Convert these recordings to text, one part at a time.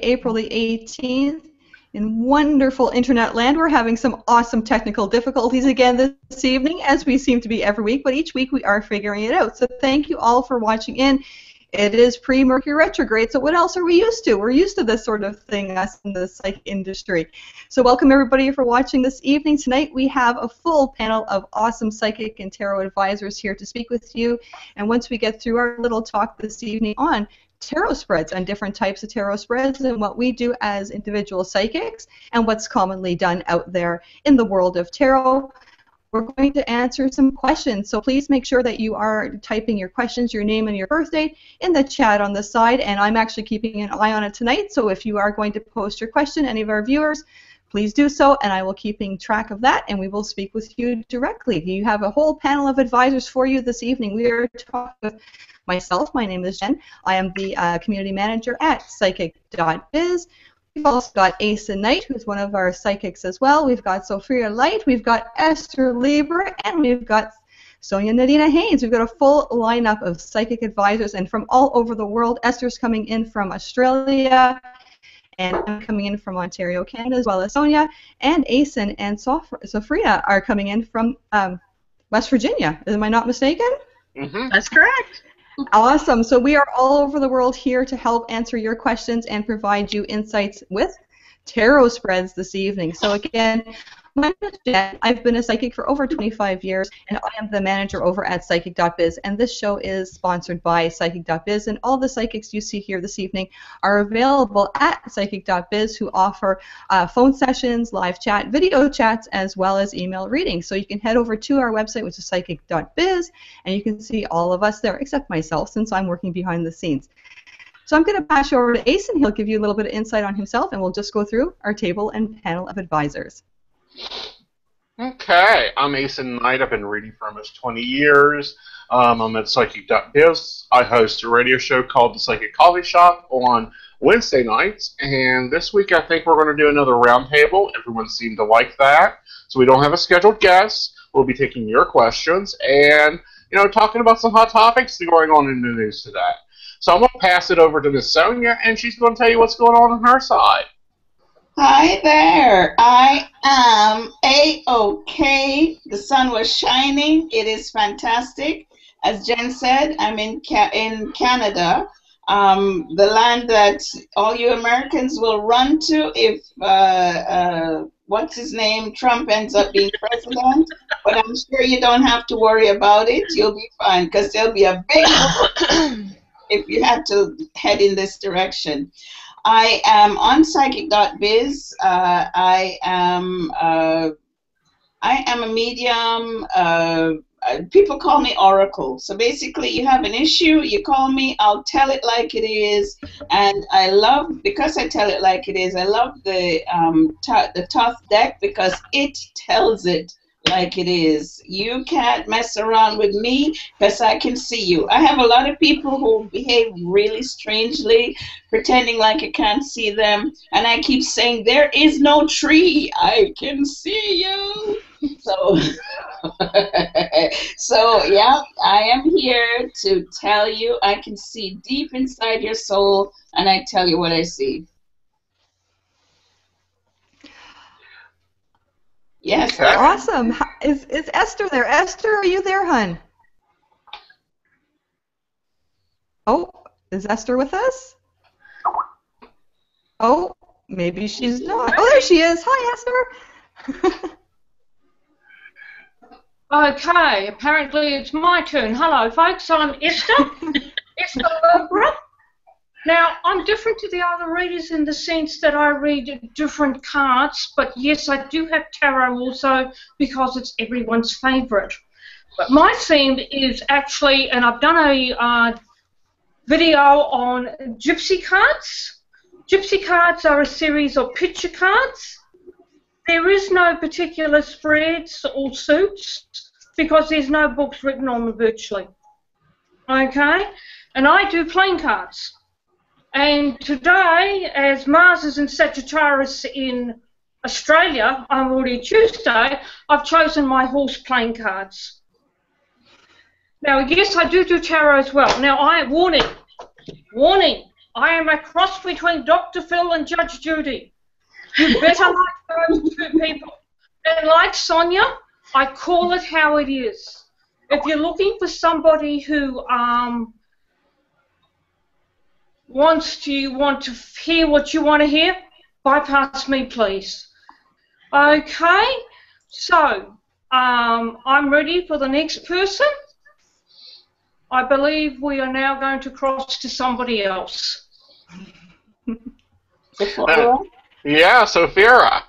April the 18th. In wonderful internet land, we're having some awesome technical difficulties again this evening, as we seem to be every week, but each week we are figuring it out. So thank you all for watching in. It is pre-Mercury retrograde, so what else are we used to? We're used to this sort of thing, us in the psychic industry. So welcome everybody for watching this evening. Tonight we have a full panel of awesome psychic and tarot advisors here to speak with you. And once we get through our little talk this evening on tarot spreads and different types of tarot spreads and what we do as individual psychics and what's commonly done out there in the world of tarot, we're going to answer some questions. So please make sure that you are typing your questions, your name and your birth date in the chat on the side, and I'm actually keeping an eye on it tonight, so if you are going to post your question, any of our viewers, please do so, and I will keeping track of that, and we will speak with you directly. You have a whole panel of advisors for you this evening. We are talking with myself. My name is Jen. I am the community manager at psychic.biz. We've also got Aeson Knight, who's one of our psychics as well. We've got Sophia Light, we've got Esther Lieber, and we've got Sonia Nadina Haynes. We've got a full lineup of psychic advisors, and from all over the world. Esther's coming in from Australia, and I'm coming in from Ontario, Canada, as well as Sonia, and Aeson and Sophia are coming in from West Virginia. Am I not mistaken? Mm-hmm. That's correct. Awesome. So we are all over the world here to help answer your questions and provide you insights with tarot spreads this evening. So again, my name is Jen. I've been a psychic for over 25 years, and I am the manager over at psychic.biz, and this show is sponsored by psychic.biz, and all the psychics you see here this evening are available at psychic.biz, who offer phone sessions, live chat, video chats, as well as email readings. So you can head over to our website, which is psychic.biz, and you can see all of us there, except myself, since I'm working behind the scenes. So I'm going to pass you over to Aeson. He'll give you a little bit of insight on himself, and we'll just go through our table and panel of advisors. Okay, I'm Aeson Knight. I've been reading for almost 20 years. I'm at Psychic.biz. I host a radio show called The Psychic Coffee Shop on Wednesday nights, and this week I think we're going to do another roundtable. Everyone seemed to like that, so we don't have a scheduled guest. We'll be taking your questions and, talking about some hot topics going on in the news today. So I'm going to pass it over to Miss Sonia, and she's going to tell you what's going on her side. Hi there. I am A-OK. The sun was shining. It is fantastic. As Jen said, I'm in Canada, the land that all you Americans will run to if, what's his name, Trump ends up being president. But I'm sure you don't have to worry about it. You'll be fine, because there'll be a big if you have to head in this direction. I am on psychic.biz. I am a medium. People call me Oracle. So basically, you have an issue, you call me, I'll tell it like it is. And I love, because I tell it like it is, I love the Toth deck because it tells it like it is. You can't mess around with me because I can see you. I have a lot of people who behave really strangely, pretending like I can't see them, and I keep saying, there is no tree, I can see you. So, so yeah, I am here to tell you I can see deep inside your soul, and I tell you what I see. Yes. Okay. Awesome. Is Esther there? Esther, are you there, hon? Oh, is Esther with us? Oh, maybe she's not. Oh, there she is. Hi, Esther. Okay, apparently it's my turn. Hello, folks. I'm Esther. Esther Lieber. Now, I'm different to the other readers in the sense that I read different cards, but yes, I do have tarot also because it's everyone's favourite. But my theme is actually, and I've done a video on gypsy cards. Gypsy cards are a series of picture cards. There is no particular spreads or suits because there's no books written on them virtually. Okay? And I do playing cards. And today, as Mars is in Sagittarius in Australia, I'm already Tuesday, I've chosen my horse playing cards. Now, yes, I do tarot as well. Now, warning, I am a cross between Dr. Phil and Judge Judy. You better like those two people. And like Sonia, I call it how it is. If you're looking for somebody who want to hear what you want to hear, bypass me, please. Okay, so I'm ready for the next person. I believe we are now going to cross to somebody else. Yeah, Sophia.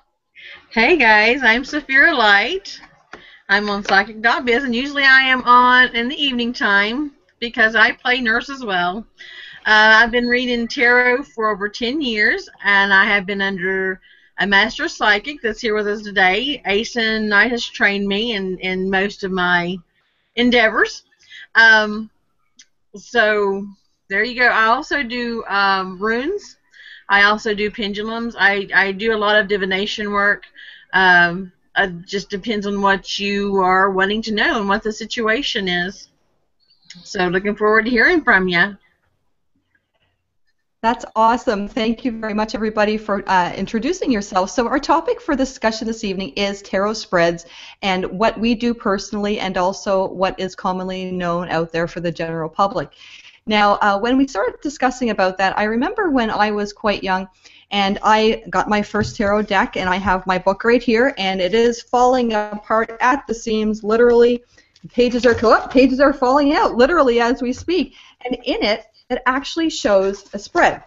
Hey guys, I'm Sophia Light. I'm on Psychic.biz, and usually I am on in the evening time because I play nurse as well. I've been reading tarot for over 10 years, and I have been under a master psychic that's here with us today. Aeson Knight has trained me in most of my endeavors. So there you go. I also do runes. I also do pendulums. I do a lot of divination work. It just depends on what you are wanting to know and what the situation is. So looking forward to hearing from you. That's awesome. Thank you very much, everybody, for introducing yourself. So our topic for discussion this evening is tarot spreads and what we do personally and also what is commonly known out there for the general public. Now, when we started discussing about that, I remember when I was quite young and I got my first tarot deck, and I have my book right here, and it is falling apart at the seams, literally. Pages are falling out, literally, as we speak. And in it, it actually shows a spread,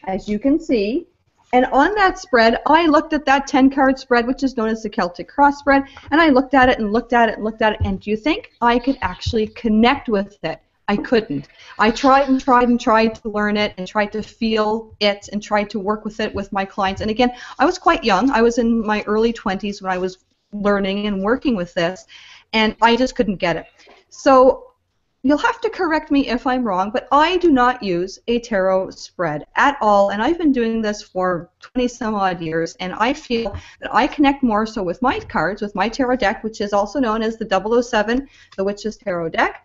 as you can see. And on that spread, I looked at that 10-card spread, which is known as the Celtic Cross spread, and I looked at it and looked at it and looked at it, and do you think I could actually connect with it? I couldn't. I tried and tried and tried to learn it and tried to feel it and tried to work with it with my clients. And again, I was quite young. I was in my early 20s when I was learning and working with this, and I just couldn't get it. So you'll have to correct me if I'm wrong, but I do not use a tarot spread at all, and I've been doing this for 20-some-odd years, and I feel that I connect more so with my cards, with my tarot deck, which is also known as the 007, the Witch's Tarot deck.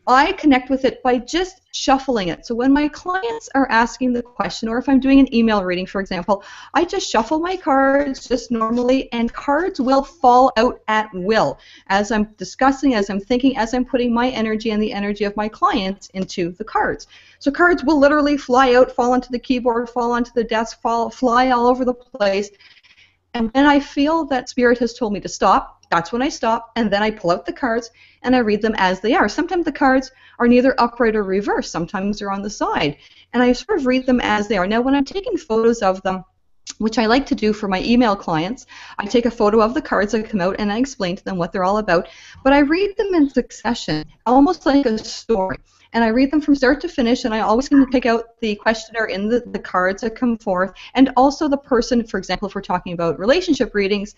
I connect with it by just shuffling it. So when my clients are asking the question, or if I'm doing an email reading, for example, I just shuffle my cards just normally, and cards will fall out at will as I'm discussing, as I'm thinking, as I'm putting my energy and the energy of my clients into the cards. So cards will literally fly out, fall onto the keyboard, fall onto the desk, fly all over the place. And when I feel that Spirit has told me to stop, that's when I stop, and then I pull out the cards and I read them as they are. Sometimes the cards are neither upright or reversed. Sometimes they're on the side. And I sort of read them as they are. Now, when I'm taking photos of them, which I like to do for my email clients, I take a photo of the cards that come out and I explain to them what they're all about. But I read them in succession, almost like a story. And I read them from start to finish, and I always can pick out the questioner in the cards that come forth, and also the person, for example, if we're talking about relationship readings,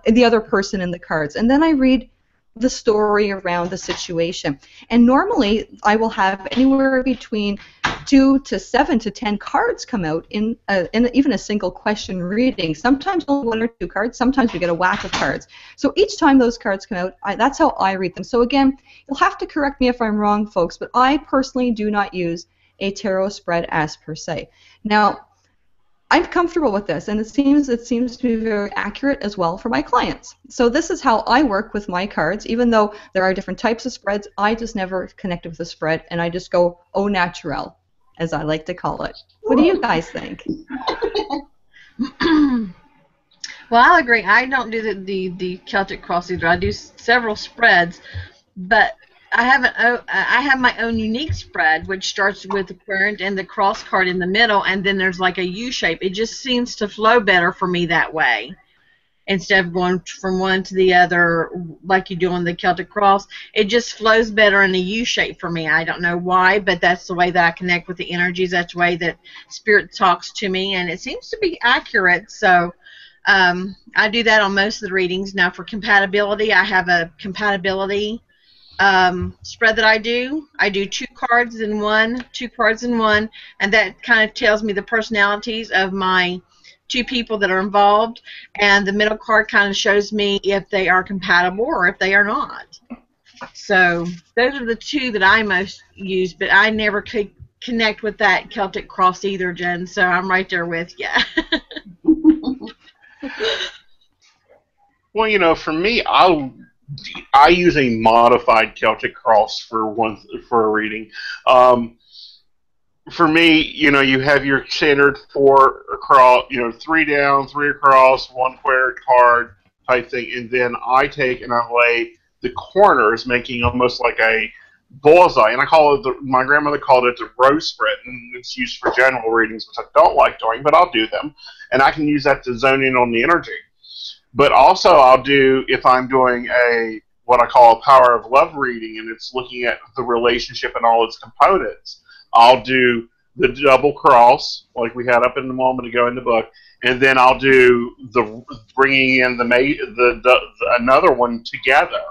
the other person in the cards. And then I read the story around the situation. And normally I will have anywhere between 2 to 7 to 10 cards come out in even a single question reading. Sometimes only 1 or 2 cards. Sometimes we get a whack of cards. So each time those cards come out, that's how I read them. So again, you'll have to correct me if I'm wrong, folks, but I personally do not use a tarot spread as per se. Now, I'm comfortable with this, and it seems to be very accurate as well for my clients. So this is how I work with my cards. Even though there are different types of spreads, I just never connect with the spread, and I just go au naturel, as I like to call it. What do you guys think? Well, I'll agree. I don't do the Celtic Cross either. I do several spreads, but I have my own unique spread, which starts with the current and the cross card in the middle, and then there's like a U shape. It just seems to flow better for me that way, instead of going from one to the other like you do on the Celtic Cross. It just flows better in a U shape for me. I don't know why, but that's the way that I connect with the energies. That's the way that Spirit talks to me, and it seems to be accurate. So I do that on most of the readings. Now, for compatibility, I have a compatibility spread that I do 2 cards in one, and that kind of tells me the personalities of my 2 people that are involved, and the middle card kind of shows me if they are compatible or if they are not. So those are the 2 that I most use, but I never could connect with that Celtic cross either, Jen. So I'm right there with you. Well, you know, for me, I use a modified Celtic cross for a reading. For me, you know, you have your standard 4 across, you know, 3 down, 3 across, 1 square card type thing, and then I take and I lay the corners, making almost like a bullseye. And I call it my grandmother called it the rose spread, and it's used for general readings, which I don't like doing, but I'll do them, and I can use that to zone in on the energy. But also, I'll do, if I'm doing what I call a power of love reading, and it's looking at the relationship and all its components, I'll do the double cross, like we had up in the moment ago in the book, and then I'll do the bringing in the another one together.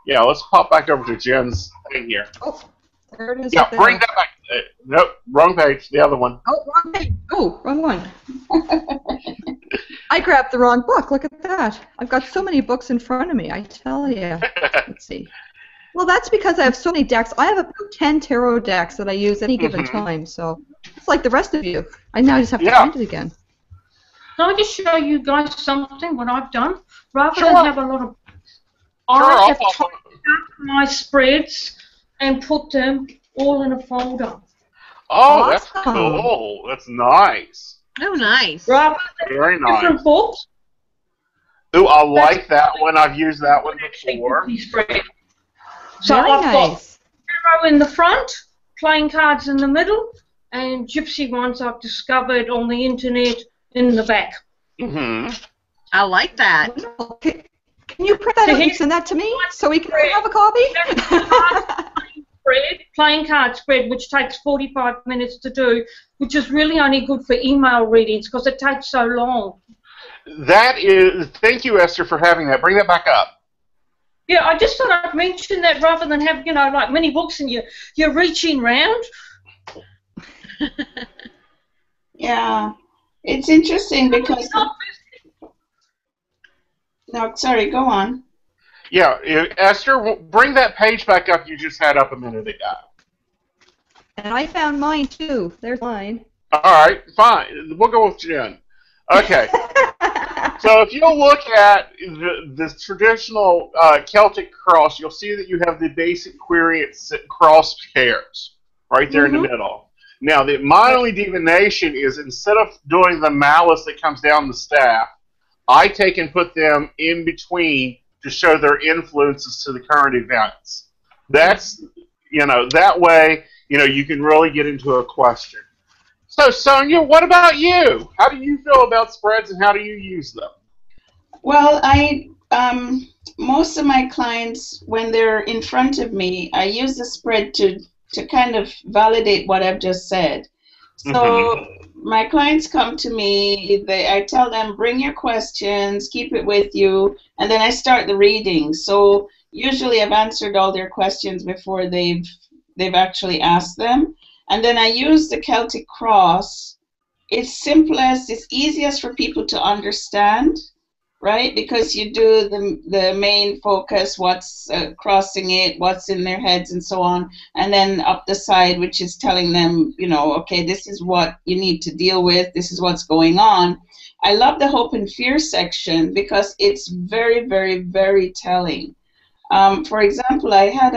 Yeah, let's pop back over to Jen's thing here. Oh, there it is. Yeah, bring that back. Nope, wrong page. The other one. Oh, wrong page. Oh, wrong one. I grabbed the wrong book. Look at that. I've got so many books in front of me, I tell you. Let's see. Well, that's because I have so many decks. I have about 10 tarot decks that I use any given time, so it's like the rest of you. I now just have to find it again. Can I just show you guys something, what I've done? Rather than have a lot of... I have typed up my spreads and put them all in a folder. Oh, that's cool. That's nice. Oh, nice. Rather than very nice. Different books. Ooh, I like that one. I've used that one before. So very I've got nice. tarot in the front, playing cards in the middle, and gypsy ones I've discovered on the internet in the back. Mm-hmm. I like that. Can you print that out and send that to me so we can have a copy? Playing card spread, which takes 45 minutes to do, which is really only good for email readings because it takes so long. That is, thank you, Esther, for having that. Bring that back up. Yeah, I just thought I'd mention that rather than have, you know, like many books and you're reaching round. Yeah, it's interesting because... No, sorry, go on. Yeah, Esther, bring that page back up you just had up a minute ago. And I found mine, too. There's mine. All right, fine. We'll go with Jen. Okay. So if you look at the traditional Celtic cross, you'll see that you have the basic query cross pairs right there in the middle. Now, my only divination is instead of doing the malice that comes down the staff, I take and put them in between to show their influences to the current events. That's, you know, that way, you know, you can really get into a question. So, Sonia, what about you? How do you feel about spreads and how do you use them? Well, most of my clients, when they're in front of me, I use the spread to kind of validate what I've just said. So my clients come to me, I tell them, bring your questions, keep it with you, and then I start the reading. So usually I've answered all their questions before they've actually asked them. And then I use the Celtic cross. It's simplest, it's easiest for people to understand, right? Because you do the main focus, what's crossing it, what's in their heads, and so on. And then up the side, which is telling them, you know, okay, this is what you need to deal with, this is what's going on. I love the hope and fear section because it's very, very, very telling. For example, I had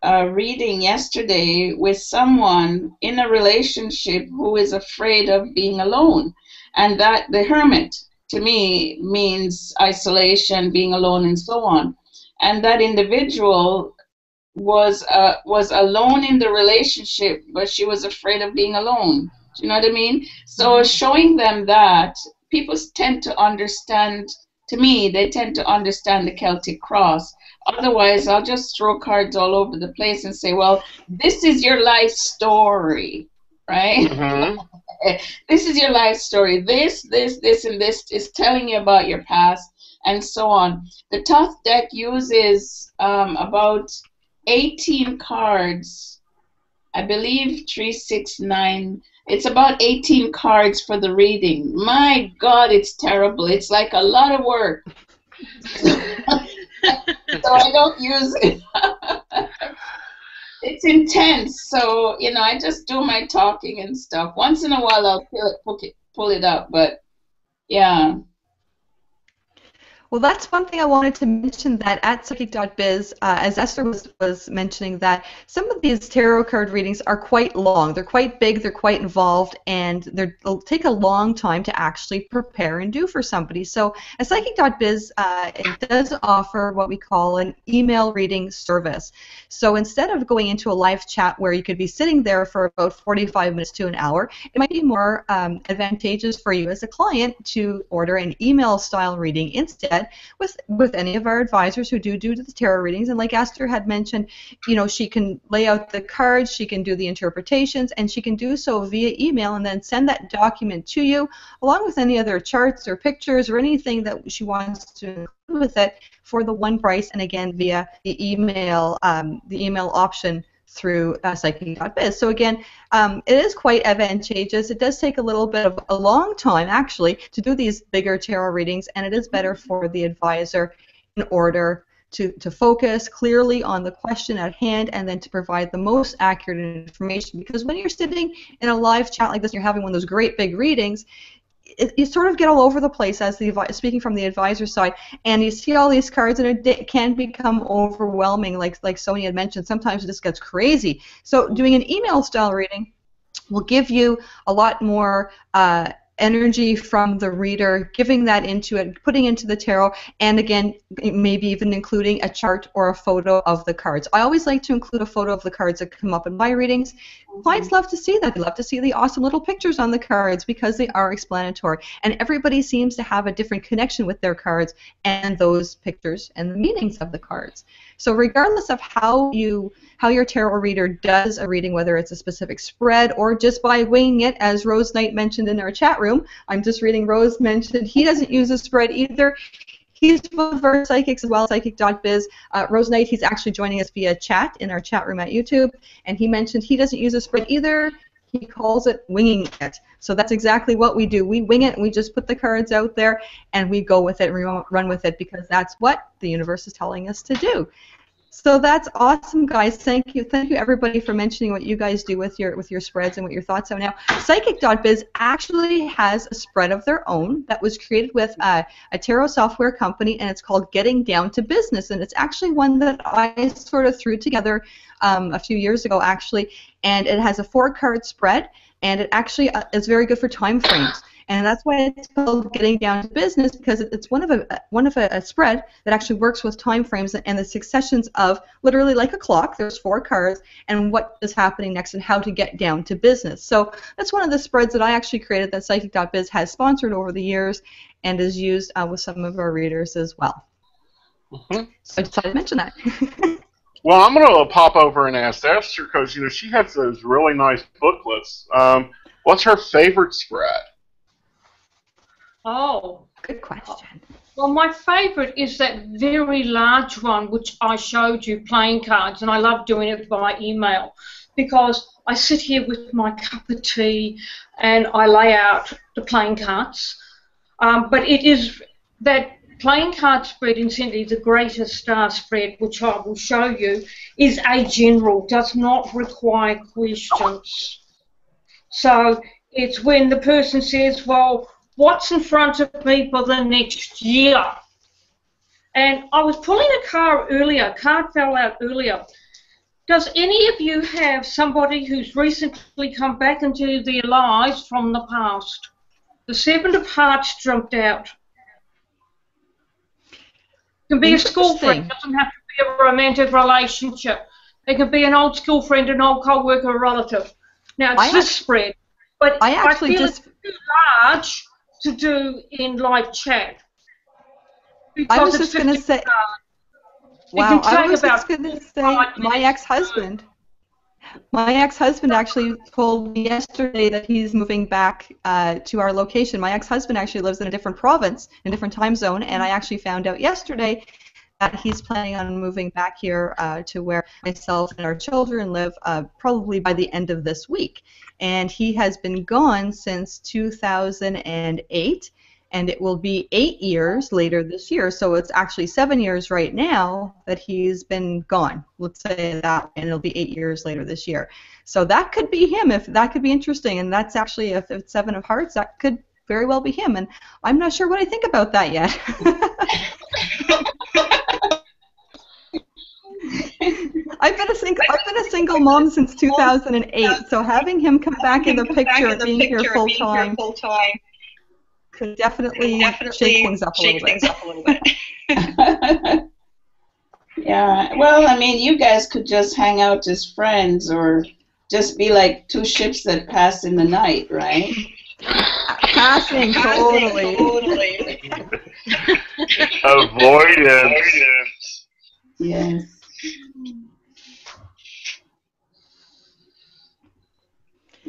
a reading yesterday with someone in a relationship who is afraid of being alone, and that the hermit to me means isolation, being alone, and so on. And that individual was alone in the relationship, but she was afraid of being alone. Do you know what I mean? So showing them that, people tend to understand. To me, they tend to understand the Celtic cross. Otherwise, I'll just throw cards all over the place and say, well, this is your life story, right? This is your life story. This, and this is telling you about your past, and so on. The Toth deck uses about 18 cards. I believe 3, 6, 9. It's about 18 cards for the reading. My God, it's terrible. It's like a lot of work. So I don't use it. it's intense. So, I just do my talking and stuff. Once in a while, I'll pull it up, but yeah. Well, that's one thing I wanted to mention, that at psychic.biz, as Esther was mentioning, that some of these tarot card readings are quite long. They're quite big, they're quite involved, and they'll take a long time to actually prepare and do for somebody. So at psychic.biz, it does offer what we call an email reading service. So instead of going into a live chat where you could be sitting there for about 45 minutes to an hour, it might be more advantageous for you as a client to order an email style reading instead with any of our advisors who do the tarot readings. And like Esther had mentioned, she can lay out the cards, she can do the interpretations, and she can do so via email and then send that document to you along with any other charts or pictures or anything that she wants to include with it for the one price, and again via the email option through psychic.biz. So again, it is quite advantageous. It does take a little bit of a long time actually to do these bigger tarot readings, and it is better for the advisor in order to focus clearly on the question at hand and then to provide the most accurate information. Because when you're sitting in a live chat like this, you're having one of those great big readings, you sort of get all over the place as speaking from the advisor side, and you see all these cards, and it can become overwhelming. Like Sonia had mentioned, sometimes it just gets crazy. So doing an email style reading will give you a lot more energy from the reader, giving that into it, putting into the tarot, and again, maybe even including a chart or a photo of the cards. I always like to include a photo of the cards that come up in my readings. Clients love to see that. They love to see the awesome little pictures on the cards because they are explanatory, and everybody seems to have a different connection with their cards and those pictures and the meanings of the cards. So regardless of how your tarot reader does a reading, whether it's a specific spread or just by winging it, as Rose Knight mentioned in our chat room, I'm just reading Rose mentioned he doesn't use a spread either. He's both our psychics as well as psychic.biz. Rose Knight, he's actually joining us via chat in our chat room at YouTube, and he mentioned he doesn't use a spread either. He calls it winging it. So that's exactly what we do. We wing it, and we just put the cards out there, and we go with it, and we run with it because that's what the universe is telling us to do. So that's awesome, guys. Thank you everybody for mentioning what you guys do with your spreads and what your thoughts are now. Psychic.biz actually has a spread of their own that was created with a tarot software company, and it's called Getting Down to Business, and it's actually one that I sort of threw together a few years ago, actually, and it has a 4-card spread, and it actually is very good for time frames. And that's why it's called Getting Down to Business, because it's one of a spread that actually works with time frames and the successions of literally like a clock. There's 4 cards and what is happening next and how to get down to business. So that's one of the spreads that I actually created that Psychic.biz has sponsored over the years and is used with some of our readers as well. Mm-hmm. So I decided to mention that. Well, I'm going to pop over and ask Esther because she has those really nice booklets. What's her favorite spread? Oh, good question. Well, my favourite is that very large one which I showed you, playing cards, and I love doing it by email because I sit here with my cup of tea and I lay out the playing cards. But it is that playing card spread, incidentally, the greatest star spread, which I will show you, is a general, does not require questions. So it's when the person says, well, what's in front of me for the next year? And I was pulling a card fell out earlier. Does any of you have somebody who's recently come back into their lives from the past? The 7 of Hearts jumped out. It can be a school friend, it doesn't have to be a romantic relationship. It can be an old school friend, an old co-worker, a relative. Now, it's this spread, but I feel it's too large to do in live chat. I was just going to say, wow, I was just going to say my ex-husband. My ex-husband actually told me yesterday that he's moving back to our location. My ex-husband actually lives in a different province, in a different time zone, and I actually found out yesterday that he's planning on moving back here to where myself and our children live probably by the end of this week. And he has been gone since 2008. and it will be 8 years later this year. So it's actually 7 years right now that he's been gone. Let's say that, and it'll be 8 years later this year. So that could be him. If that could be interesting, and that's actually, if it's 7 of Hearts, that could very well be him. And I'm not sure what I think about that yet. I've been a single mom since 2008. So having him come back in the picture and being here full time could definitely shake things up a little bit. Yeah, well, I mean, you guys could just hang out as friends or just be like two ships that pass in the night, right? Passing, totally. Avoidance. Yes.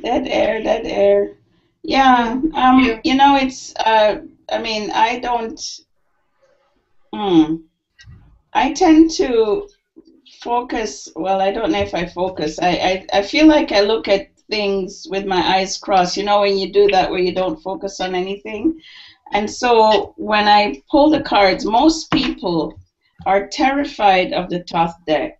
Dead air. Yeah, you know, it's, I mean, I don't, I tend to focus, well, I don't know if I focus. I feel like I look at things with my eyes crossed, you know, when you do that where you don't focus on anything. And so when I pull the cards, most people are terrified of the Thoth deck.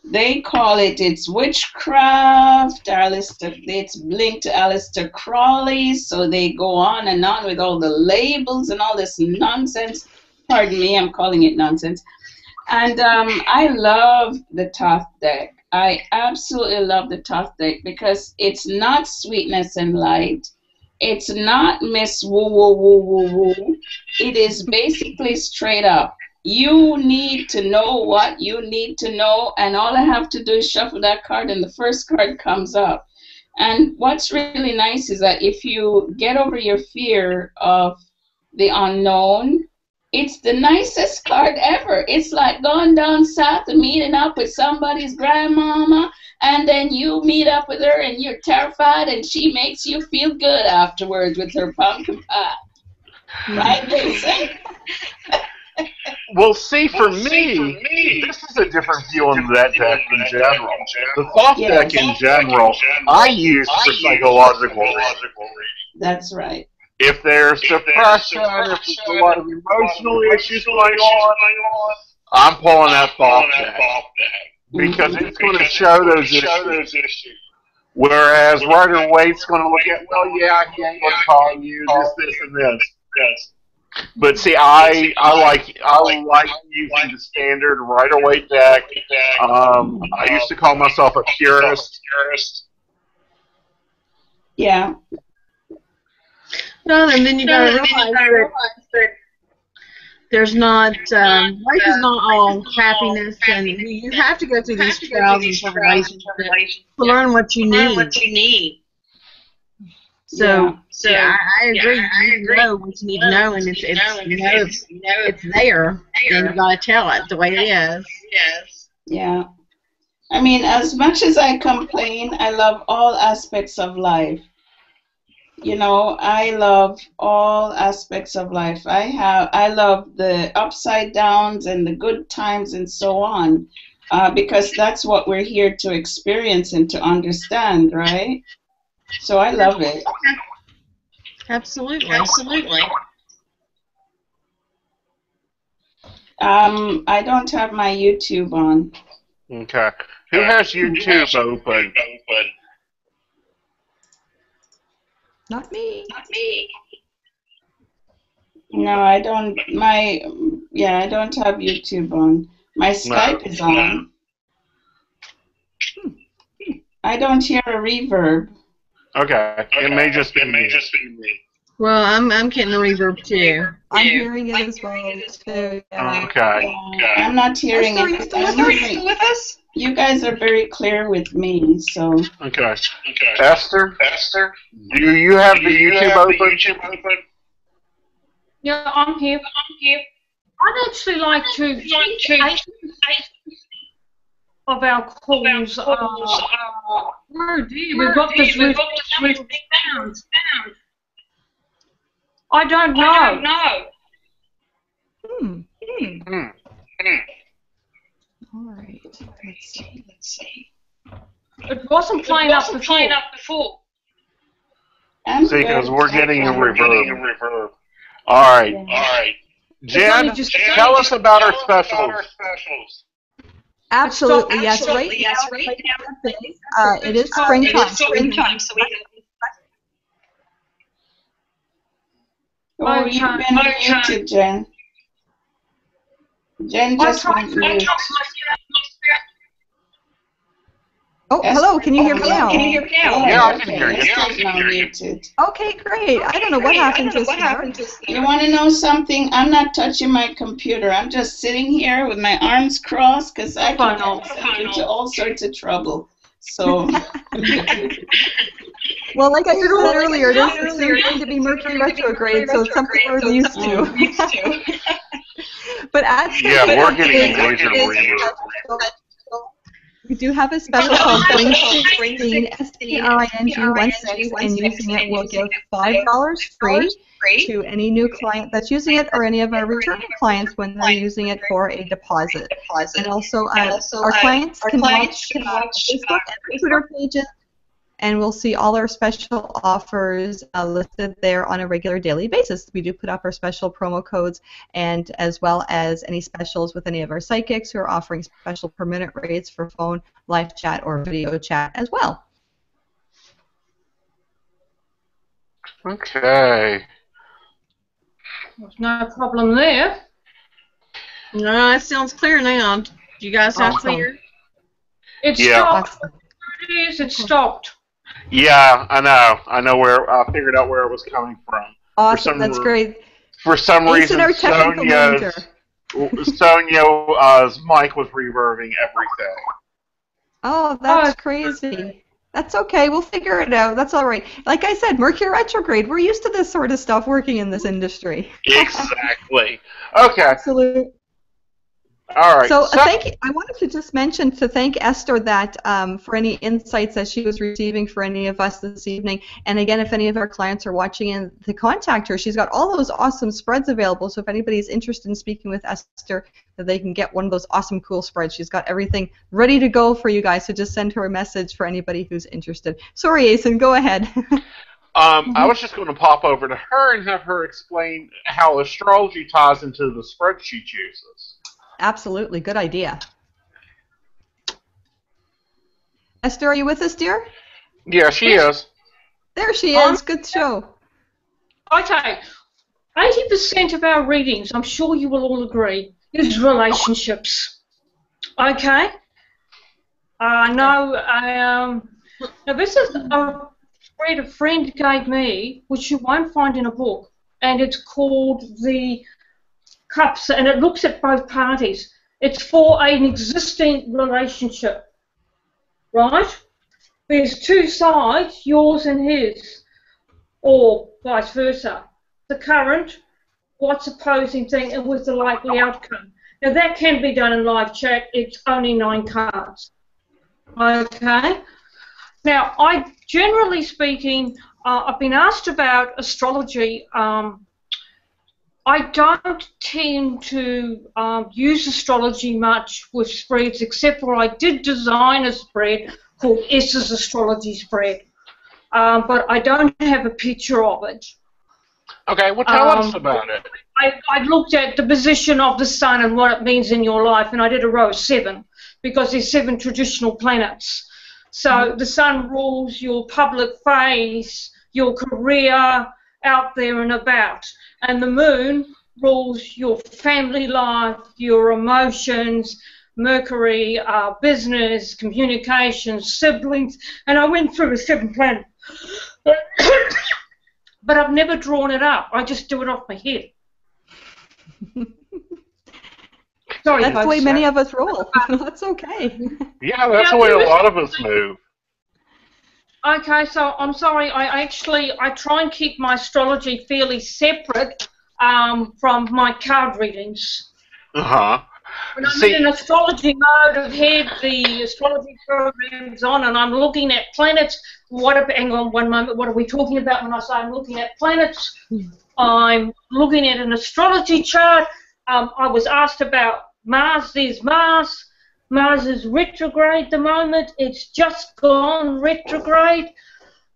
They call it, it's witchcraft, it's linked to Aleister Crowley, so they go on and on with all the labels and all this nonsense. Pardon me, I'm calling it nonsense. And I love the Thoth deck. I absolutely love the Thoth deck because it's not sweetness and light. It's not Miss Woo Woo Woo Woo Woo. It is basically straight up. You need to know what you need to know, and all I have to do is shuffle that card, and the first card comes up. And what's really nice is that if you get over your fear of the unknown, it's the nicest card ever. It's like going down south and meeting up with somebody's grandmama, and then you meet up with her, and you're terrified, and she makes you feel good afterwards with her pumpkin pie. Right, Aeson? Well, see, for me, this is a different view on that deck in general. The Thoth deck in general, I use for psychological reasons. That's right. If there's depression, if there's a lot of emotional issues going on, I'm pulling that Thoth deck. Because it's going to show those issues. Whereas Rider Waite's going to look at, well, yeah, he ain't going to call you this, and this. But see, I like using the standard Rider-Waite deck. I used to call myself a purist. Yeah. No, and then you gotta realize that there's not life is not all happiness, and you have to go through these trials and tribulations to learn what you need. So I agree. You know what you need to know, and it's there, and you gotta tell it the way it is. Yeah. I mean, as much as I complain, I love all aspects of life. You know, I love all aspects of life. I love the upside downs and the good times and so on, because that's what we're here to experience and to understand, right? So I love it. Absolutely. I don't have my YouTube on. Okay. Who has YouTube open? Not me. No, I don't. I don't have YouTube on. My Skype is on. I don't hear a reverb. Okay. It may just be me. Well, I'm getting the reverb too. I'm hearing it as well too. Yeah. Okay. I'm not hearing Esther, it. are you still with us? You guys are very clear with me, so. Okay. Esther, do you have the YouTube open? Yeah, I'm here. I'd actually like to of our calls. Oh dear, we've got this with sounds. I don't know. All right. Let's see. It wasn't playing up before. See, because we're getting a reverb. All right. It's only Jen, just tell us about our specials. Absolutely, yes. Right now, it is springtime. So we Oh, you've been muted, Jen. Jen just went mute. Oh, hello. Can you hear me now? Yeah, I can hear you. Esther's now muted. Okay, great. I don't know what happened just there. You want to know something? I'm not touching my computer. I'm just sitting here with my arms crossed because I can get myself into all sorts of trouble. So. Well, like I said earlier, this is going to be Mercury retrograde, so it's something we're used to. But we're getting major reverb. We do have a special called Spring 16 STRING16, and using it will give $5 free to any new client that's using it or any of our returning clients when they're using it for a deposit. And also, our clients can watch Facebook and Twitter pages, and we'll see all our special offers listed there on a regular daily basis. We do put up our special promo codes, and as well as any specials with any of our psychics who are offering special per minute rates for phone, live chat, or video chat as well. Okay. There's no problem there. No, it sounds clear now. Do you guys sound clear? It stopped. It is. It stopped. Yeah, I know. I figured out where it was coming from. Awesome, that's great. For some reason, Sonia's mic was reverbing everything. Oh, that's crazy. That's okay. We'll figure it out. That's all right. Like I said, Mercury retrograde. We're used to this sort of stuff working in this industry. Exactly. Okay. Absolutely. All right. So thank you. I wanted to just mention to thank Esther that for any insights that she was receiving for any of us this evening. And again, if any of our clients are watching in, to contact her. She's got all those awesome spreads available. So if anybody's interested in speaking with Esther, that they can get one of those awesome, cool spreads. She's got everything ready to go for you guys. So just send her a message for anybody who's interested. Sorry, Aeson, go ahead. I was just going to pop over to her and have her explain how astrology ties into the spread she chooses. Absolutely. Good idea. Esther, are you with us, dear? Yeah, she is. There she is. Good show. Okay. 80% of our readings, I'm sure you will all agree, is relationships. Okay? Now this is a spread a friend gave me, which you won't find in a book, and it's called the Cups, and it looks at both parties. It's for an existing relationship, right? There's two sides, yours and his, or vice versa. The current, what's opposing thing, and with the likely outcome. Now that can be done in live chat. It's only 9 cards. Okay. Now, generally speaking, I've been asked about astrology. I don't tend to use astrology much with spreads, except for I did design a spread called S's Astrology Spread, but I don't have a picture of it. Okay, well, tell us about it. I looked at the position of the sun and what it means in your life, and I did a row of 7, because there's 7 traditional planets. So the sun rules your public face, your career, out there and about, and the moon rules your family life, your emotions, Mercury, business, communications, siblings, and I went through the 7 planets. But I've never drawn it up. I just do it off my head. Sorry, that's the way many of us roll. That's okay. Yeah, that's the way a lot of us move. Okay, so I'm sorry. I try and keep my astrology fairly separate from my card readings. When I'm in an astrology mode, I've had the astrology programs on, and I'm looking at planets. Hang on one moment. What are we talking about when I say I'm looking at planets? I'm looking at an astrology chart. I was asked about Mars. There's Mars. Mars is retrograde at the moment. It's just gone retrograde.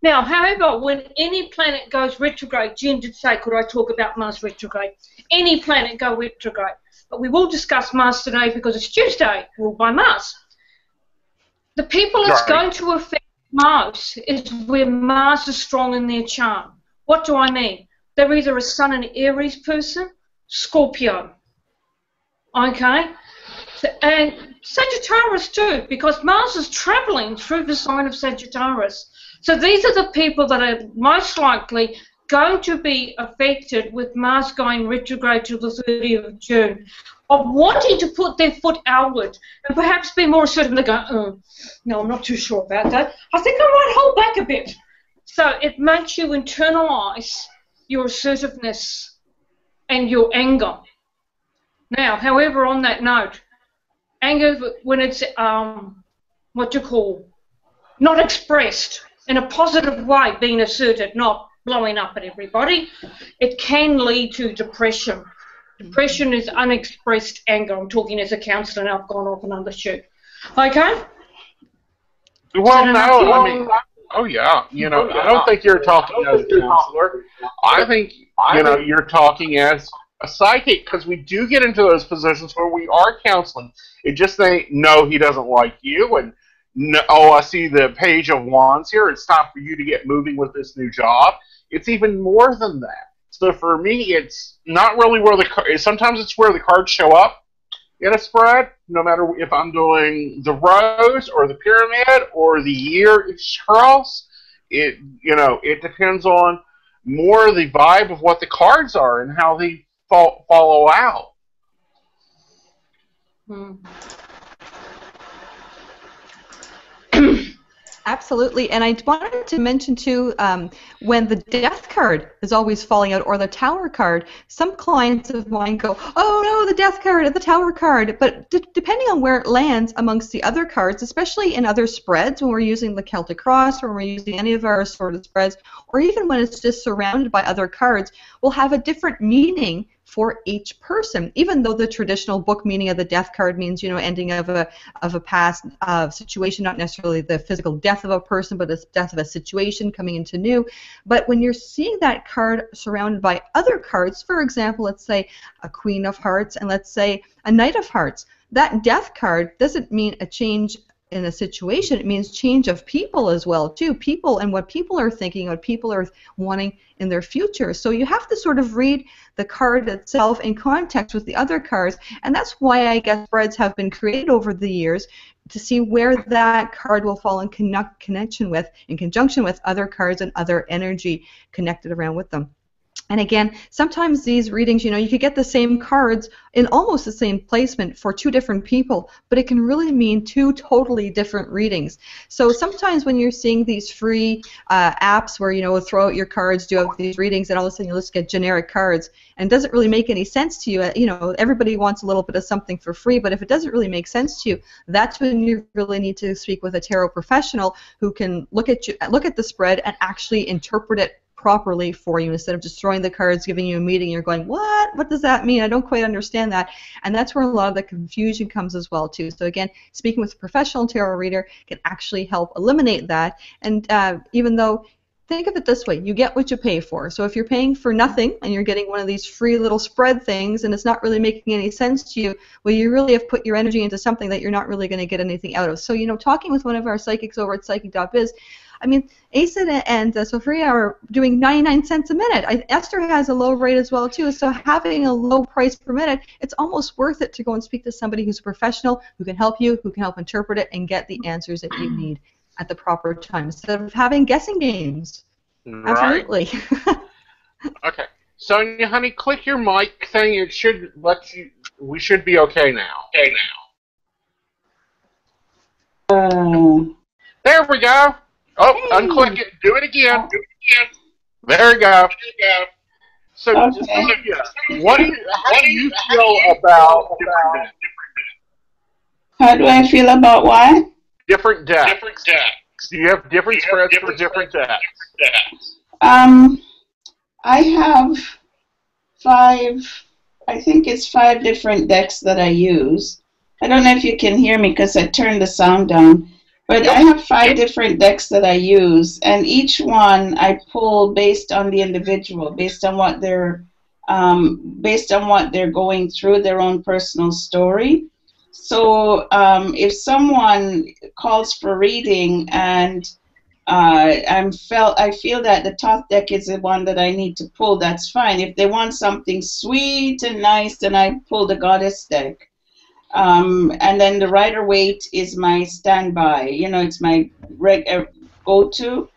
Now, however, when any planet goes retrograde, Jen did say, could I talk about Mars retrograde? Any planet go retrograde. But we will discuss Mars today because it's Tuesday, ruled by Mars. The people it's going to affect most is where Mars is strong in their chart. What do I mean? They're either a Sun and Aries person, Scorpio. Okay? And Sagittarius too, because Mars is traveling through the sign of Sagittarius. So these are the people that are most likely going to be affected with Mars going retrograde till the 30th of June, of wanting to put their foot outward and perhaps be more assertive. They go, oh, no, I'm not too sure about that. I think I might hold back a bit. So it makes you internalize your assertiveness and your anger. Now, however, on that note, anger, when it's what you call not expressed in a positive way, being asserted, not blowing up at everybody, it can lead to depression. Depression is unexpressed anger. I'm talking as a counsellor, and I've gone off and undershoot. Okay? Well, no, I mean, oh yeah, you know, I don't think you're talking as a counselor. I think, you know, you're talking as a psychic, because we do get into those positions where we are counseling. It just ain't, no, he doesn't like you, and no, oh, I see the page of wands here. It's time for you to get moving with this new job. It's even more than that. So for me, it's not really where sometimes it's where the cards show up in a spread, no matter if I'm doing the rose or the pyramid or the year cross. It, you know, it depends on more the vibe of what the cards are and how they follow out. Absolutely, and I wanted to mention too, when the death card is always falling out, or the tower card, some clients of mine go, oh no, the death card and the tower card, but depending on where it lands amongst the other cards, especially in other spreads, when we're using the Celtic Cross, or when we're using any of our assorted spreads, or even when it's just surrounded by other cards, will have a different meaning for each person, even though the traditional book meaning of the death card means, you know, ending of a past situation, not necessarily the physical death of a person, but the death of a situation coming into new. But when you're seeing that card surrounded by other cards, for example, let's say a Queen of Hearts and let's say a Knight of Hearts, that death card doesn't mean a change in a situation. It means change of people as well too. People and what people are thinking, what people are wanting in their future. So you have to sort of read the card itself in context with the other cards, and that's why I guess spreads have been created over the years to see where that card will fall in conjunction with other cards and other energy connected around with them. And again, sometimes these readings, you know, you could get the same cards in almost the same placement for two different people, but it can really mean two totally different readings. So sometimes when you're seeing these free apps where, you know, throw out your cards, do out these readings, and all of a sudden you just get generic cards, and it doesn't really make any sense to you. You know, everybody wants a little bit of something for free, but if it doesn't really make sense to you, that's when you really need to speak with a tarot professional who can look at the spread and actually interpret it properly for you, instead of just throwing the cards, giving you a meeting, you're going, what does that mean? I don't quite understand that. And that's where a lot of the confusion comes as well too. So again, speaking with a professional tarot reader can actually help eliminate that. And even though, think of it this way, you get what you pay for. So if you're paying for nothing and you're getting one of these free little spread things and it's not really making any sense to you, well, you really have put your energy into something that you're not really going to get anything out of. So, you know, talking with one of our psychics over at psychic.biz, I mean, Aeson and Sophia are doing 99 cents a minute. Esther has a low rate as well, too. So having a low price per minute, it's almost worth it to go and speak to somebody who's a professional, who can help you, who can help interpret it, and get the answers that you need at the proper time, instead of having guessing games. Right. Absolutely. Okay. Sonia, honey, click your mic thing. It should let you. We should be okay now. Okay now. There we go. Oh, hey. Unclick it. Do it again. There we go. So, okay. Sonia, how do you feel about different decks? How do I feel about what? Different decks. Do you have different spreads for different decks? I have 5, I think it's 5 different decks that I use. I don't know if you can hear me because I turned the sound down. But I have 5 different decks that I use, and each one I pull based on the individual, based on what they're going through, their own personal story. So if someone calls for reading and I feel that the Thoth deck is the one that I need to pull, that's fine. If they want something sweet and nice, then I pull the Goddess deck. And then the Rider Waite is my standby. It's my go-to.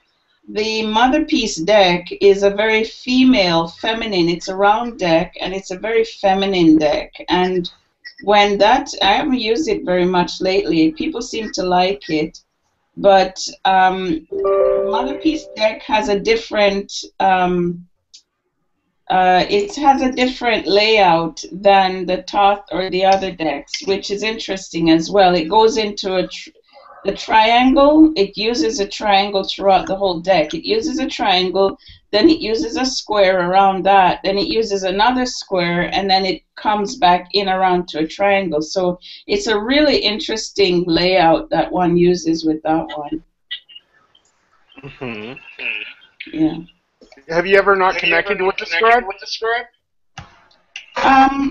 The Mother Piece deck is a very feminine. It's a round deck, and it's a very feminine deck. And I haven't used it very much lately. People seem to like it. But Mother Piece deck has a different layout than the Thoth or the other decks, which is interesting as well. It goes into the triangle. It uses a triangle throughout the whole deck. It uses a triangle, then it uses a square around that, then it uses another square, and then it comes back in around to a triangle. So it's a really interesting layout that one uses with that one. Mm-hmm. Yeah. Have you ever not connected with the spread?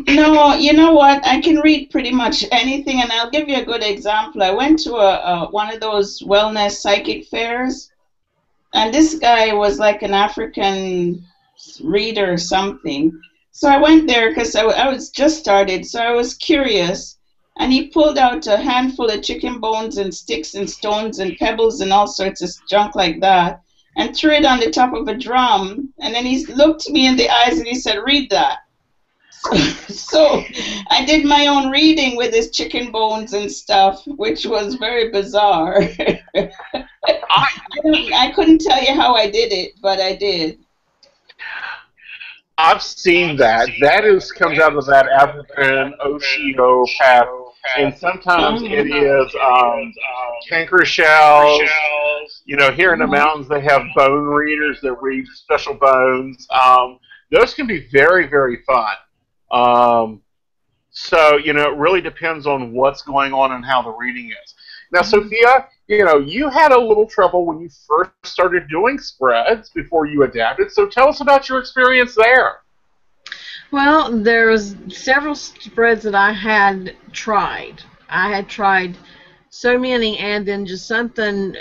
No, you know what? I can read pretty much anything, and I'll give you a good example. I went to one of those wellness psychic fairs, and this guy was like an African reader or something. So I went there because I was just started, so I was curious. And he pulled out a handful of chicken bones and sticks and stones and pebbles and all sorts of junk like that, and threw it on the top of a drum. And then he looked me in the eyes and he said, "Read that." So I did my own reading with his chicken bones and stuff, which was very bizarre. I couldn't tell you how I did it, but I did. I've seen that. That comes out of that African Oshio path, and sometimes it is canker shells. Here in the mountains they have bone readers that read special bones. Those can be very, very fun. So, it really depends on what's going on and how the reading is. Now, Sophia, you had a little trouble when you first started doing spreads before you adapted, so tell us about your experience there. Well, there's several spreads that I had tried. I had tried so many, and then something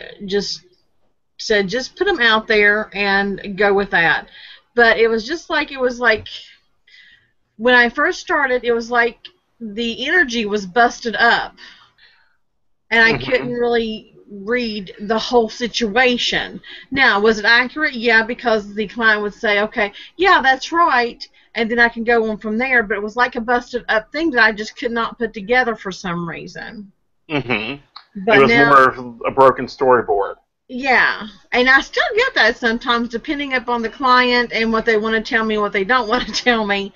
said, just put them out there and go with that. But it was like when I first started, it was like the energy was busted up, and I couldn't really read the whole situation. Now, was it accurate? Yeah, because the client would say, okay, yeah, that's right, and then I can go on from there, but it was like a busted up thing that I just could not put together for some reason. Mm-hmm. But it was more of a broken storyboard. Yeah, and I still get that sometimes, depending upon the client and what they want to tell me, what they don't want to tell me.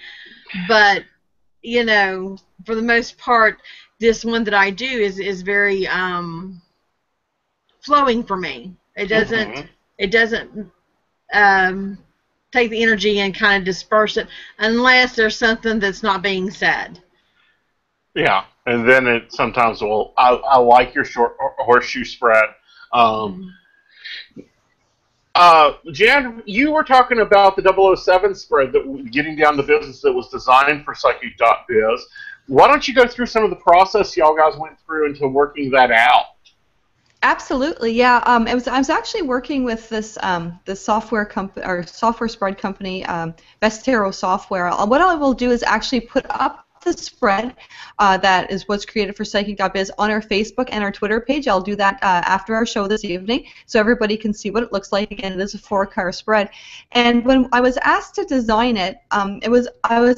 But, for the most part, this one that I do is very flowing for me. It doesn't take the energy and kind of disperse it unless there's something that's not being said. Yeah, and then it sometimes will. I like your short horseshoe spread. Jan, you were talking about the 007 spread, that getting down to business that was designed for Psychic.biz. Why don't you go through some of the process y'all guys went through into working that out? Absolutely, yeah. I was actually working with this software company or software spread company, Vestero Software. What I will do is actually put up the spread that is what's created for Psychic.biz on our Facebook and our Twitter page. I'll do that after our show this evening, so everybody can see what it looks like. Again, it is a 4-card spread. And when I was asked to design it, I was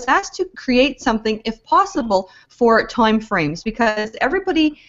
asked to create something, if possible, for time frames, because everybody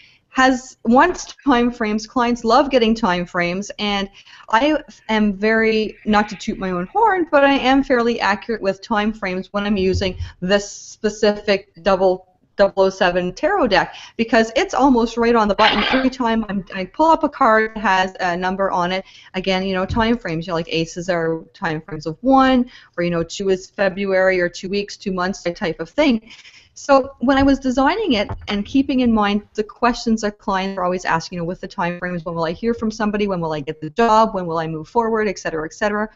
wants time frames. Clients love getting time frames, and I am very, not to toot my own horn, but I am fairly accurate with time frames when I'm using this specific 007 tarot deck, because it's almost right on the button every time I pull up a card that has a number on it. Again, time frames, like aces are time frames of 1, or 2 is February, or 2 weeks, 2 months, that type of thing. So when I was designing it and keeping in mind the questions that clients are always asking, with the time frames, when will I hear from somebody, when will I get the job, when will I move forward, et cetera, et cetera,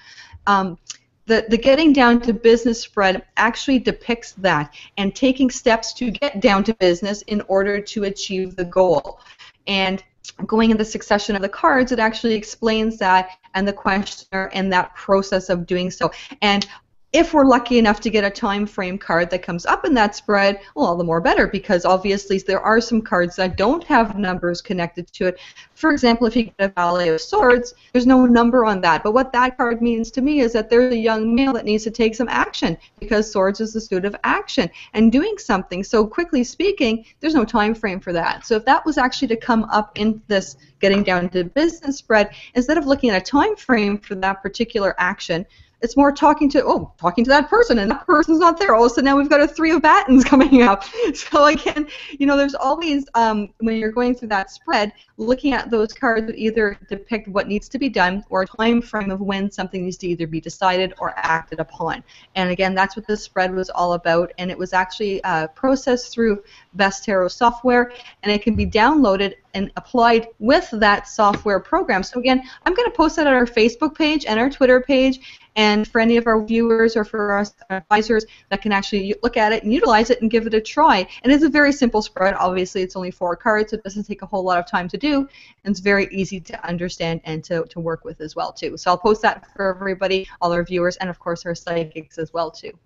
the getting down to business spread actually depicts that and taking steps to get down to business in order to achieve the goal. And going in the succession of the cards, it actually explains that and the questioner and that process of doing so. And if we're lucky enough to get a time frame card that comes up in that spread, well, all the more better, because obviously there are some cards that don't have numbers connected to it. For example, if you get a Valet of Swords, there's no number on that. But what that card means to me is that there's a young male that needs to take some action, because Swords is the suit of action and doing something. So quickly speaking, there's no time frame for that. So if that was actually to come up in this getting down to business spread, instead of looking at a time frame for that particular action, it's more talking to that person, and that person's not there. All of a sudden now we've got a 3 of Batons coming up. So again, there's always, when you're going through that spread, looking at those cards that either depict what needs to be done or a time frame of when something needs to either be decided or acted upon. And again, that's what this spread was all about, and it was actually processed through Best Tarot software, and it can be downloaded and applied with that software program. So again, I'm going to post that on our Facebook page and our Twitter page, and for any of our viewers or for us advisors that can actually look at it and utilize it and give it a try. And it's a very simple spread. Obviously, it's only 4 cards, so it doesn't take a whole lot of time to do, and it's very easy to understand and to work with as well, too. So I'll post that for everybody, all our viewers, and of course our psychics as well, too.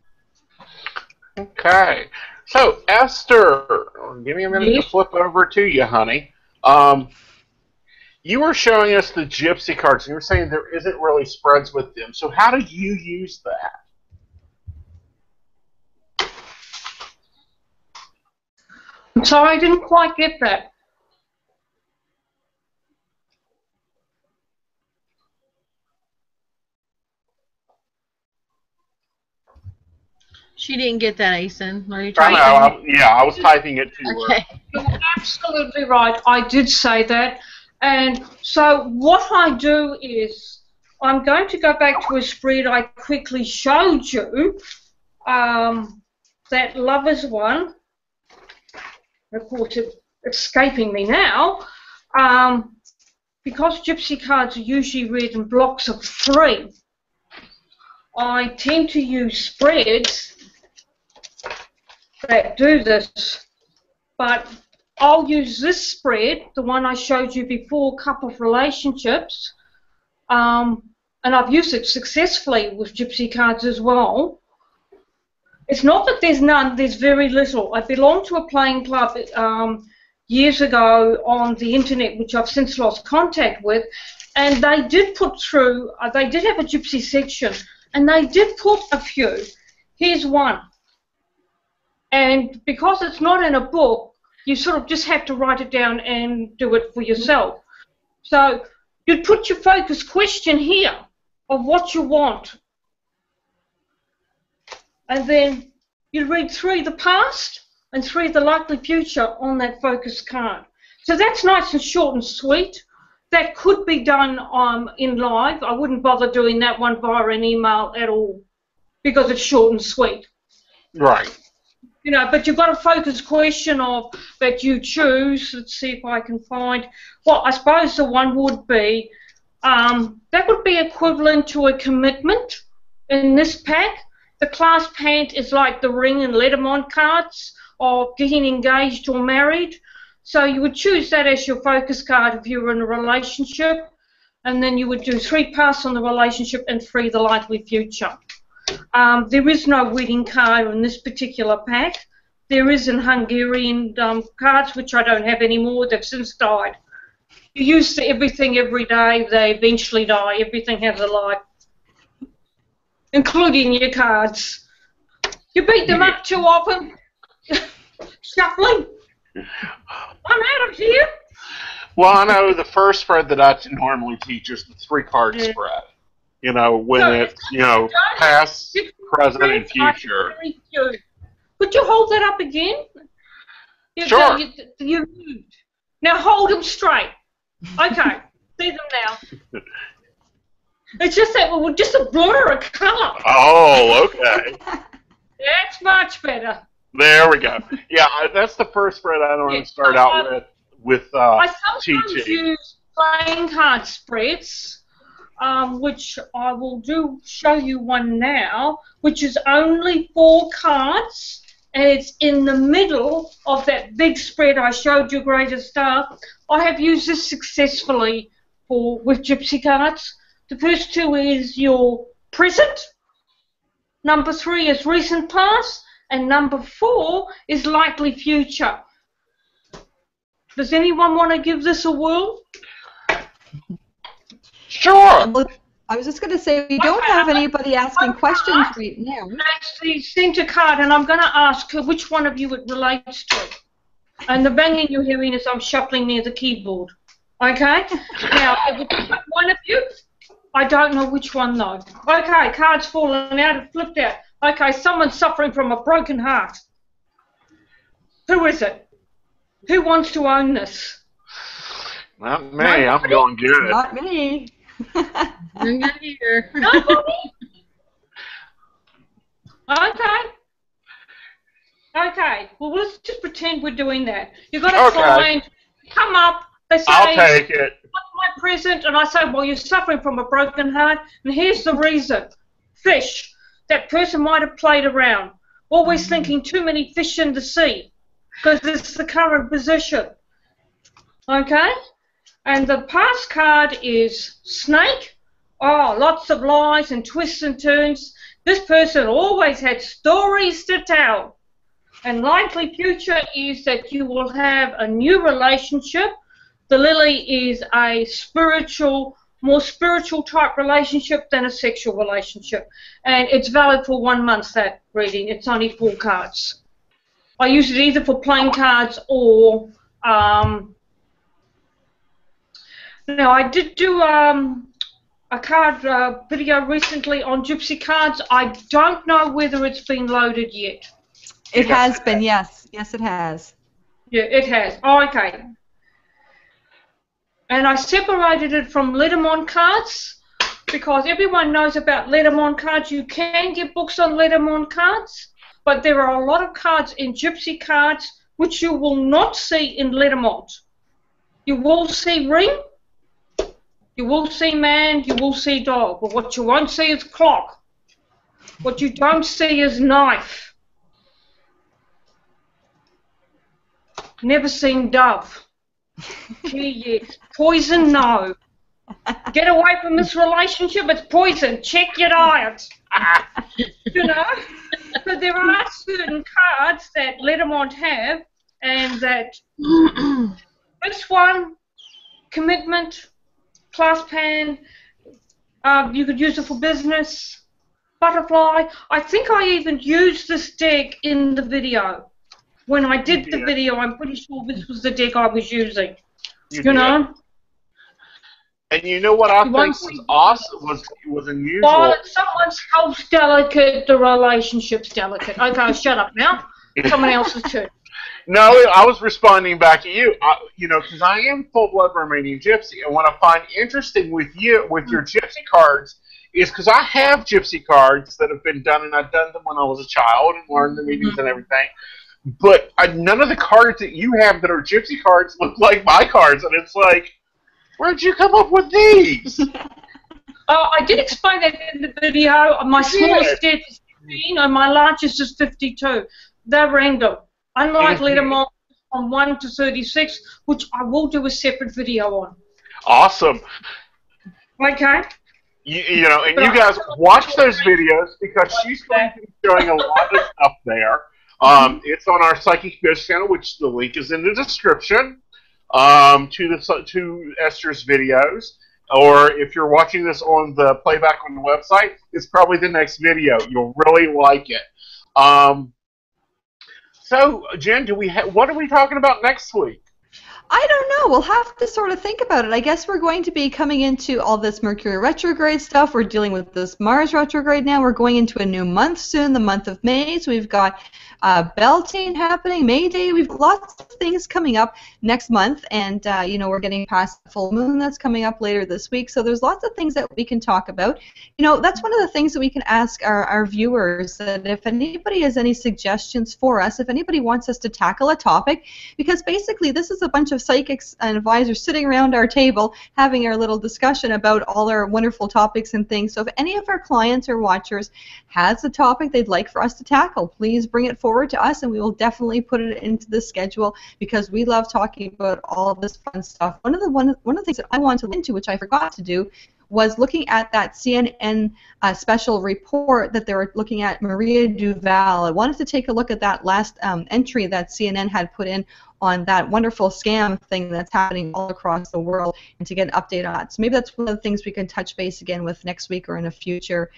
Okay. So, Esther, give me a minute to flip over to you, honey. You were showing us the Gypsy cards, and you were saying there isn't really spreads with them. So how did you use that? I'm sorry, I didn't quite get that. She didn't get that, Aeson. Are you typing? I was typing it too. Okay. You're absolutely right. I did say that. And so what I do is I'm going to go back to a spread I quickly showed you, that Lovers one. Of course, it's escaping me now. Because Gypsy cards are usually read in blocks of 3, I tend to use spreads that do this, but I'll use this spread, the one I showed you before, Cup of Relationships, and I've used it successfully with Gypsy cards as well. It's not that there's none, there's very little. I belonged to a playing club years ago on the internet, which I've since lost contact with, and they did put through, they did have a Gypsy section, and they did put a few. Here's one. And because it's not in a book, you sort of just have to write it down and do it for yourself. So you'd put your focus question here of what you want. And then you'd read 3 the past and 3 the likely future on that focus card. So that's nice and short and sweet. That could be done in live. I wouldn't bother doing that one via an email at all because it's short and sweet. Right. But you've got a focus question that you choose. Let's see if I can find. Well, I suppose the one would be, that would be equivalent to a commitment in this pack. The class pant is like the ring and letterman cards of getting engaged or married. So you would choose that as your focus card if you were in a relationship. And then you would do 3 pass on the relationship and 3 the likely future. There is no wedding card in this particular pack. There is in Hungarian cards, which I don't have anymore. They've since died. You use everything every day. They eventually die. Everything has a life, including your cards. You beat them up too often. Shuffling. I'm out of here. Well, I know the first spread that I normally teach is the 3-card spread. When it's, past, present, and future. Could you hold that up again? Sure. You moved. Now hold them straight. Okay. See them now. It's just that we're just a blur of colour. Oh, okay. That's much better. There we go. Yeah, that's the first spread I want to start out with I sometimes teaching. use playing card spreads, which I will show you one now, which is only 4 cards, and it's in the middle of that big spread I showed you, Greatest Star. I have used this successfully with Gypsy cards. The first 2 is your present, number 3 is recent past, and number 4 is likely future. Does anyone want to give this a whirl? Sure. I was just going to say, we don't have anybody asking questions right now. That's the center card, and I'm going to ask which one of you it relates to. And the banging you're hearing is I'm shuffling near the keyboard. Okay? Now, if it's one of you, I don't know which one, though. Okay, card's fallen out and flipped out. Okay, someone's suffering from a broken heart. Who is it? Who wants to own this? Not me. I'm going good. Not me. I'm not here. Nobody? Okay. Okay. Well, let's just pretend we're doing that. You've got a client come up. They say, I'll take it. What's my present? And I say, well, you're suffering from a broken heart, and here's the reason. Fish. That person might have played around, always thinking too many fish in the sea, because it's the current position. Okay? And the past card is snake. Oh, lots of lies and twists and turns. This person always had stories to tell. And likely future is that you will have a new relationship. The lily is a more spiritual type relationship than a sexual relationship. And it's valid for 1 month, that reading. It's only 4 cards. I use it either for playing cards or... Now, I did do a card video recently on Gypsy cards. I don't know whether it's been loaded yet. It has been, yes. Yes, it has. Yeah, it has. Oh, okay. And I separated it from Letterman cards because everyone knows about Letterman cards. You can get books on Letterman cards, but there are a lot of cards in Gypsy cards which you will not see in Letterman. You will see ring, you will see man, you will see dog, but what you won't see is clock. What you don't see is knife. Never seen dove. Key, yes. Poison, no. Get away from this relationship, it's poison. Check your diet. You know? But there are certain cards that Letterman have, and that this one, commitment, claspan, you could use it for business, butterfly. I think I even used this deck in the video. When I did the video, I'm pretty sure this was the deck I was using. You know? And you know what I think was awesome, was unusual? Well, someone's health's delicate, the relationship's delicate. Okay, shut up now. Someone else's turn. No, I was responding back at you. You know, because I am full-blood Romanian Gypsy, and what I find interesting with you, with your Gypsy cards, is because I have Gypsy cards that have been done, and I've done them when I was a child and learned the meanings and everything. But none of the cards that you have that are Gypsy cards look like my cards, and it's like, where'd you come up with these? I did explain that in the video. My smallest deck is 15, and my largest is 52. They're random. Unlike Letterman from 1 to 36, which I will do a separate video on. Awesome. Okay. You know, and you guys watch those videos because she's going to be showing a lot of stuff there. It's on our Psychic Biz channel, which the link is in the description, to Esther's videos. Or if you're watching this on the playback on the website, it's probably the next video. You'll really like it. So, Jen, what are we talking about next week? I don't know. We'll have to sort of think about it. I guess we're going to be coming into all this Mercury retrograde stuff. We're dealing with this Mars retrograde now. We're going into a new month soon, the month of May. So we've got Beltane happening, May Day. We've got lots of things coming up next month. And, you know, we're getting past the full moon that's coming up later this week. So there's lots of things that we can talk about. You know, that's one of the things that we can ask our viewers, that if anybody has any suggestions for us, if anybody wants us to tackle a topic, because basically this is a bunch of psychics and advisors sitting around our table having our little discussion about all our wonderful topics and things. So if any of our clients or watchers has a topic they'd like for us to tackle, please bring it forward to us and we will definitely put it into the schedule, because we love talking about all this fun stuff. One of the things that I wanted to look into, which I forgot to do, was looking at that CNN special report that they were looking at Maria Duval. I wanted to take a look at that last entry that CNN had put in on that wonderful scam thing that's happening all across the world, and to get an update on it. So maybe that's one of the things we can touch base again with next week or in a future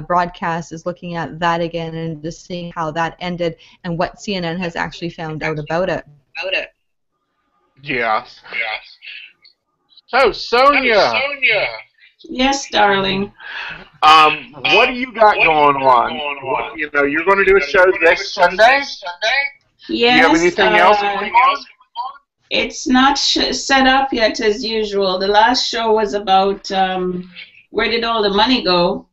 broadcast, is looking at that again and just seeing how that ended and what CNN has actually found out about it. Yes. So, Sonia. Yes, darling. What do you got going on? You know, you're going to do a show this Sunday? Yes. Do you have anything else going on? It's not set up yet as usual. The last show was about where did all the money go,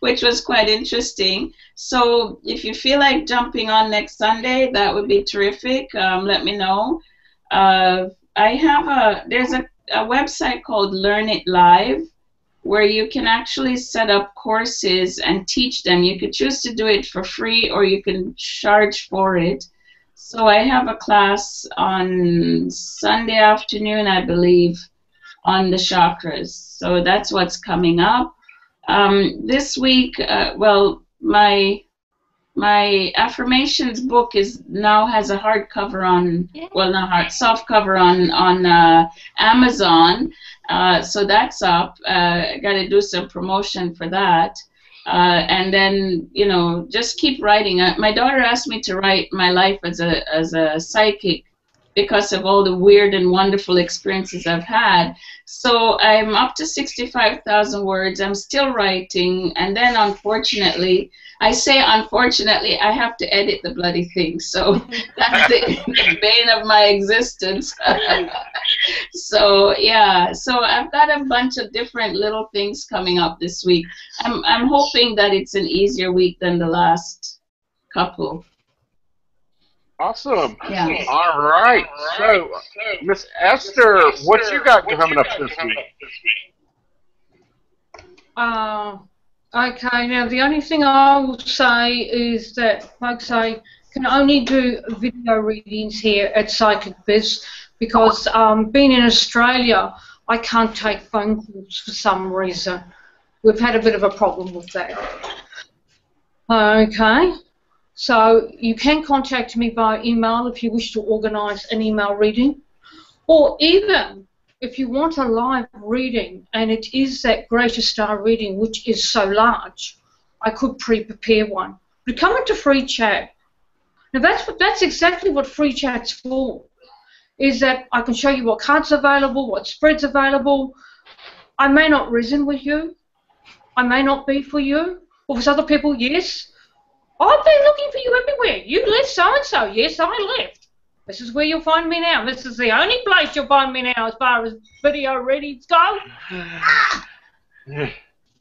which was quite interesting. So if you feel like jumping on next Sunday, that would be terrific. Let me know. There's a website called Learn It Live, where you can actually set up courses and teach them. You could choose to do it for free or you can charge for it. So I have a class on Sunday afternoon, I believe, on the chakras. So that's what's coming up. This week, well, my affirmations book now has a hardcover on, well, not hard, soft cover on Amazon. So that's up. I got to do some promotion for that. And then, you know, just keep writing. My daughter asked me to write my life as a psychic because of all the weird and wonderful experiences I've had. So I'm up to 65,000 words. I'm still writing. And then, unfortunately, I have to edit the bloody thing. So that's the bane of my existence. So, yeah. So I've got a bunch of different little things coming up this week. I'm hoping that it's an easier week than the last couple. Awesome. Yeah. All right. So, Miss Esther, what you got coming up this week? Okay, now the only thing I will say is that folks, I can only do video readings here at Psychic Biz because being in Australia, I can't take phone calls for some reason. We've had a bit of a problem with that. Okay. So you can contact me by email if you wish to organise an email reading, or even if you want a live reading and it is that Greater Star reading which is so large, I could pre-prepare one. But come into free chat. Now that's exactly what free chat's for, is that I can show you what cards are available, what spreads available. I may not reason with you. I may not be for you. Or for other people, yes. I've been looking for you everywhere. You left so-and-so. Yes, I left. This is where you'll find me now. This is the only place you'll find me now as far as video readings go.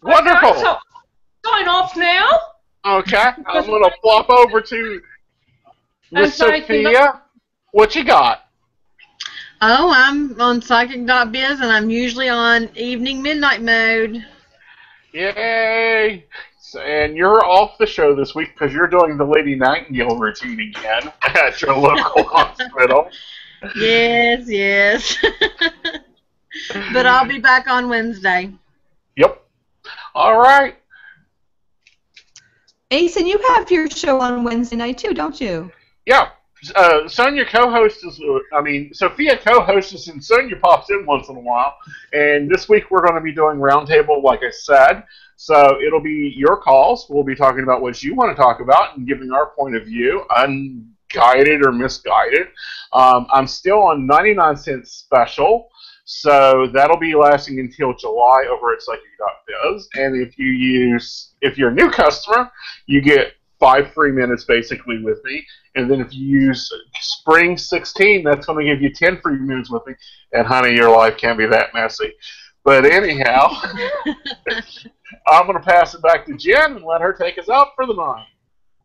Wonderful. Okay, so sign off now. Okay, I'm going to flop over to Miss Sophia. What you got? Oh, I'm on psychic.biz and I'm usually on evening midnight mode. Yay! And you're off the show this week because you're doing the Lady Nightingale routine again at your local hospital. Yes, yes. But I'll be back on Wednesday. Yep. All right. Aeson, you have your show on Wednesday night too, don't you? Yeah. Sonia co-hosts, Sophia co-hosts and Sonia pops in once in a while. And this week we're going to be doing Roundtable, like I said. So it'll be your calls. We'll be talking about what you want to talk about and giving our point of view. guided or misguided. I'm still on 99-cent special, so that'll be lasting until July over at psychic.biz. And if you're a new customer, you get 5 free minutes basically with me. And then if you use Spring 16, that's going to give you 10 free minutes with me. And honey, your life can't be that messy. But anyhow, I'm going to pass it back to Jen and let her take us out for the night.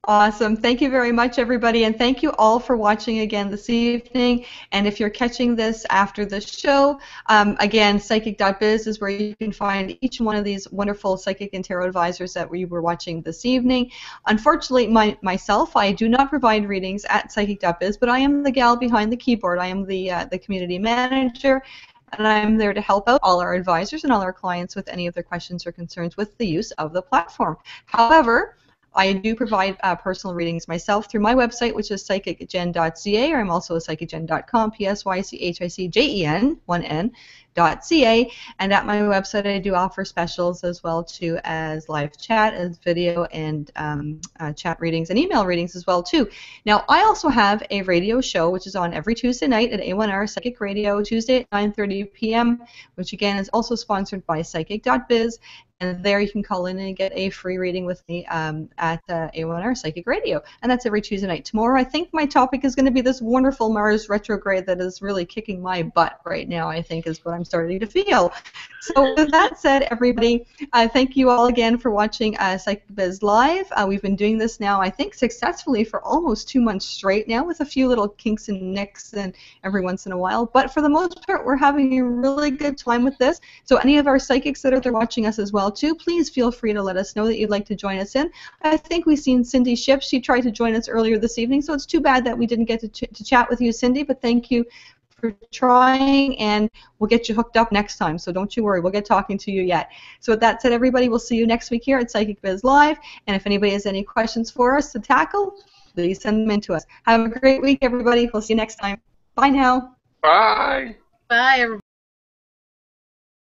Awesome. Thank you very much, everybody, and thank you all for watching again this evening. And if you're catching this after the show, again, psychic.biz is where you can find each one of these wonderful psychic and tarot advisors that we were watching this evening. Unfortunately, myself, I do not provide readings at psychic.biz, but I am the gal behind the keyboard. I am the community manager, and I'm there to help out all our advisors and all our clients with any of their questions or concerns with the use of the platform. However, I do provide personal readings myself through my website, which is psychicgen.ca, or I'm also a psychicgen.com, psychichen, 1n.ca, and at my website I do offer specials as well too as live chat, as video and chat readings and email readings as well too. Now I also have a radio show which is on every Tuesday night at A1R Psychic Radio, Tuesday at 9:30 p.m., which again is also sponsored by psychic.biz. And there you can call in and get a free reading with me at A1R Psychic Radio. And that's every Tuesday night. Tomorrow I think my topic is going to be this wonderful Mars retrograde that is really kicking my butt right now, I think is what I'm starting to feel. So with that said, everybody, thank you all again for watching Psychic Biz Live. We've been doing this now, I think, successfully for almost 2 months straight now, with a few little kinks and nicks and every once in a while. But for the most part, we're having a really good time with this. So any of our psychics that are there watching us as well too, please feel free to let us know that you'd like to join us in. I think we've seen Cindy Shipp. She tried to join us earlier this evening, so it's too bad that we didn't get to chat with you, Cindy, but thank you for trying, and we'll get you hooked up next time, so don't you worry, we'll get talking to you yet. So with that said, everybody, we'll see you next week here at Psychic Biz Live, and if anybody has any questions for us to tackle, please send them in to us. Have a great week, everybody. We'll see you next time. Bye now. Bye. Bye, everybody.